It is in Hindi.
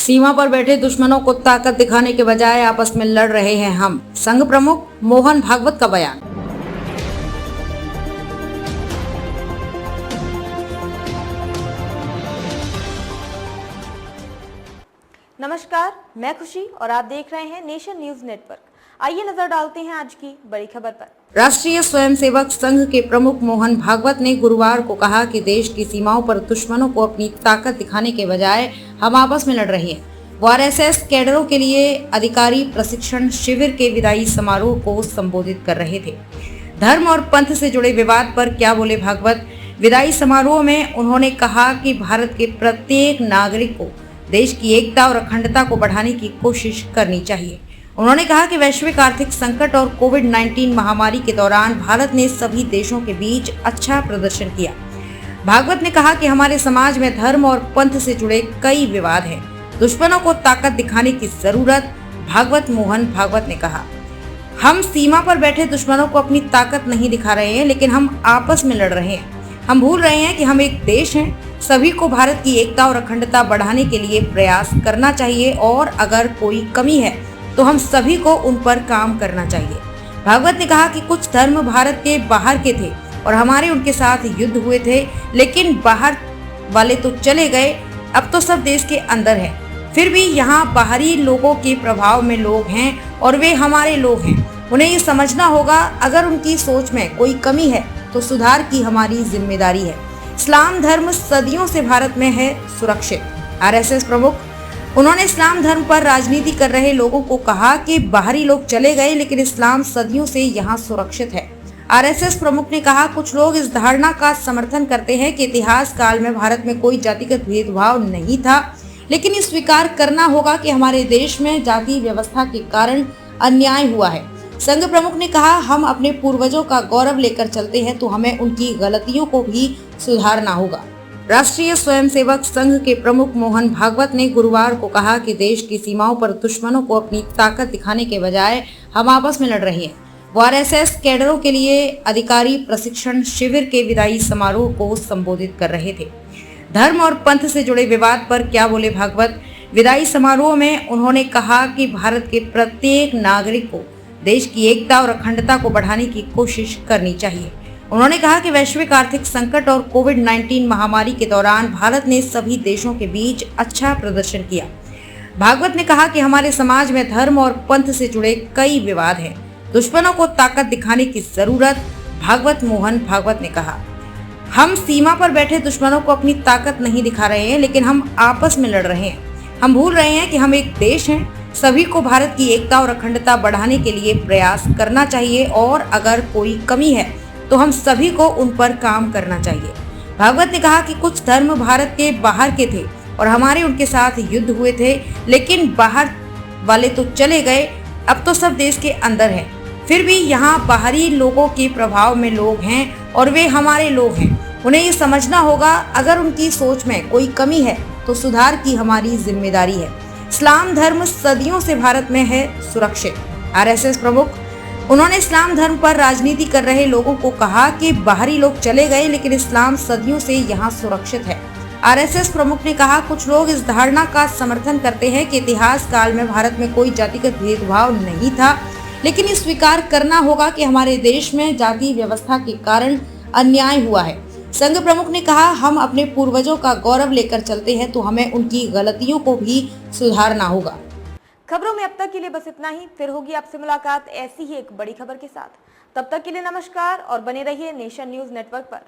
सीमा पर बैठे दुश्मनों को ताकत दिखाने के बजाय आपस में लड़ रहे हैं हम। संघ प्रमुख मोहन भागवत का बयान। नमस्कार, मैं खुशी और आप देख रहे हैं नेशन न्यूज नेटवर्क। आइए नजर डालते हैं आज की बड़ी खबर पर। राष्ट्रीय स्वयंसेवक संघ के प्रमुख मोहन भागवत ने गुरुवार को कहा कि देश की सीमाओं पर दुश्मनों को अपनी ताकत दिखाने के बजाय हम आपस में लड़ रहे हैं। वो आरएसएस कैडरों के लिए अधिकारी प्रशिक्षण शिविर के विदाई समारोह को संबोधित कर रहे थे। धर्म और पंथ से जुड़े विवाद पर क्या बोले भागवत। विदाई समारोह में उन्होंने कहा कि भारत के प्रत्येक नागरिक को देश की एकता और अखंडता को बढ़ाने की कोशिश करनी चाहिए। उन्होंने कहा कि वैश्विक आर्थिक संकट और कोविड-19 महामारी के दौरान भारत ने सभी देशों के बीच अच्छा प्रदर्शन किया। भागवत ने कहा कि हमारे समाज में धर्म और पंथ से जुड़े कई विवाद हैं। दुश्मनों को ताकत दिखाने की जरूरत, मोहन भागवत ने कहा। हम सीमा पर बैठे दुश्मनों को अपनी ताकत नहीं दिखा रहे हैं, लेकिन हम आपस में लड़ रहे हैं। हम भूल रहे हैं कि हम एक देश हैं। सभी को भारत की एकता और अखंडता बढ़ाने के लिए प्रयास करना चाहिए और अगर कोई कमी है तो हम सभी को उन पर काम करना चाहिए। भागवत ने कहा कि कुछ धर्म भारत के बाहर के थे और हमारे उनके साथ युद्ध हुए थे, लेकिन बाहर वाले तो चले गए, अब तो सब देश के अंदर है। फिर भी यहाँ बाहरी लोगों के प्रभाव में लोग हैं और वे हमारे लोग हैं। उन्हें ये समझना होगा, अगर उनकी सोच में कोई कमी है तो सुधार की हमारी जिम्मेदारी है। इस्लाम धर्म सदियों से भारत में है सुरक्षित। आरएसएस प्रमुख उन्होंने इस्लाम धर्म पर राजनीति कर रहे लोगों को कहा कि बाहरी लोग चले गए, लेकिन इस्लाम सदियों से यहाँ सुरक्षित है। आरएसएस प्रमुख ने कहा, कुछ लोग इस धारणा का समर्थन करते हैं कि इतिहास काल में भारत में कोई जातिगत भेदभाव नहीं था, लेकिन ये स्वीकार करना होगा कि हमारे देश में जाति व्यवस्था के कारण अन्याय हुआ है। संघ प्रमुख ने कहा, हम अपने पूर्वजों का गौरव लेकर चलते हैं तो हमें उनकी गलतियों को भी सुधारना होगा। राष्ट्रीय स्वयंसेवक संघ के प्रमुख मोहन भागवत ने गुरुवार को कहा कि देश की सीमाओं पर दुश्मनों को अपनी ताकत दिखाने के बजाय हम आपस में लड़ रहे हैं। वो आरएसएस कैडरों के लिए अधिकारी प्रशिक्षण शिविर के विदाई समारोह को संबोधित कर रहे थे। धर्म और पंथ से जुड़े विवाद पर क्या बोले भागवत। विदाई समारोह में उन्होंने कहा कि भारत के प्रत्येक नागरिक को देश की एकता और अखंडता को बढ़ाने की कोशिश करनी चाहिए। उन्होंने कहा कि वैश्विक आर्थिक संकट और कोविड-19 महामारी के दौरान भारत ने सभी देशों के बीच अच्छा प्रदर्शन किया। भागवत ने कहा कि हमारे समाज में धर्म और पंथ से जुड़े कई विवाद हैं। दुश्मनों को ताकत दिखाने की जरूरत, मोहन भागवत ने कहा। हम सीमा पर बैठे दुश्मनों को अपनी ताकत नहीं दिखा रहे हैं, लेकिन हम आपस में लड़ रहे हैं। हम भूल रहे हैं कि हम एक देश हैं। सभी को भारत की एकता और अखंडता बढ़ाने के लिए प्रयास करना चाहिए और अगर कोई कमी है तो हम सभी को उन पर काम करना चाहिए। भागवत ने कहा कि कुछ धर्म भारत के बाहर के थे और हमारे उनके साथ युद्ध हुए थे, लेकिन बाहर वाले तो चले गए, अब तो सब देश के अंदर है। फिर भी यहाँ बाहरी लोगों के प्रभाव में लोग हैं और वे हमारे लोग हैं। उन्हें ये समझना होगा, अगर उनकी सोच में कोई कमी है तो सुधार की हमारी जिम्मेदारी है। इस्लाम धर्म सदियों से भारत में है सुरक्षित। आरएसएस प्रमुख उन्होंने इस्लाम धर्म पर राजनीति कर रहे लोगों को कहा कि बाहरी लोग चले गए, लेकिन इस्लाम सदियों से यहाँ सुरक्षित है। आरएसएस प्रमुख ने कहा, कुछ लोग इस धारणा का समर्थन करते हैं कि इतिहास काल में भारत में कोई जातिगत भेदभाव नहीं था, लेकिन ये स्वीकार करना होगा कि हमारे देश में जाति व्यवस्था के कारण अन्याय हुआ है। संघ प्रमुख ने कहा, हम अपने पूर्वजों का गौरव लेकर चलते हैं तो हमें उनकी गलतियों को भी सुधारना होगा। खबरों में अब तक के लिए बस इतना ही। फिर होगी आपसे मुलाकात ऐसी ही एक बड़ी खबर के साथ। तब तक के लिए नमस्कार और बने रहिए नेशन न्यूज नेटवर्क पर।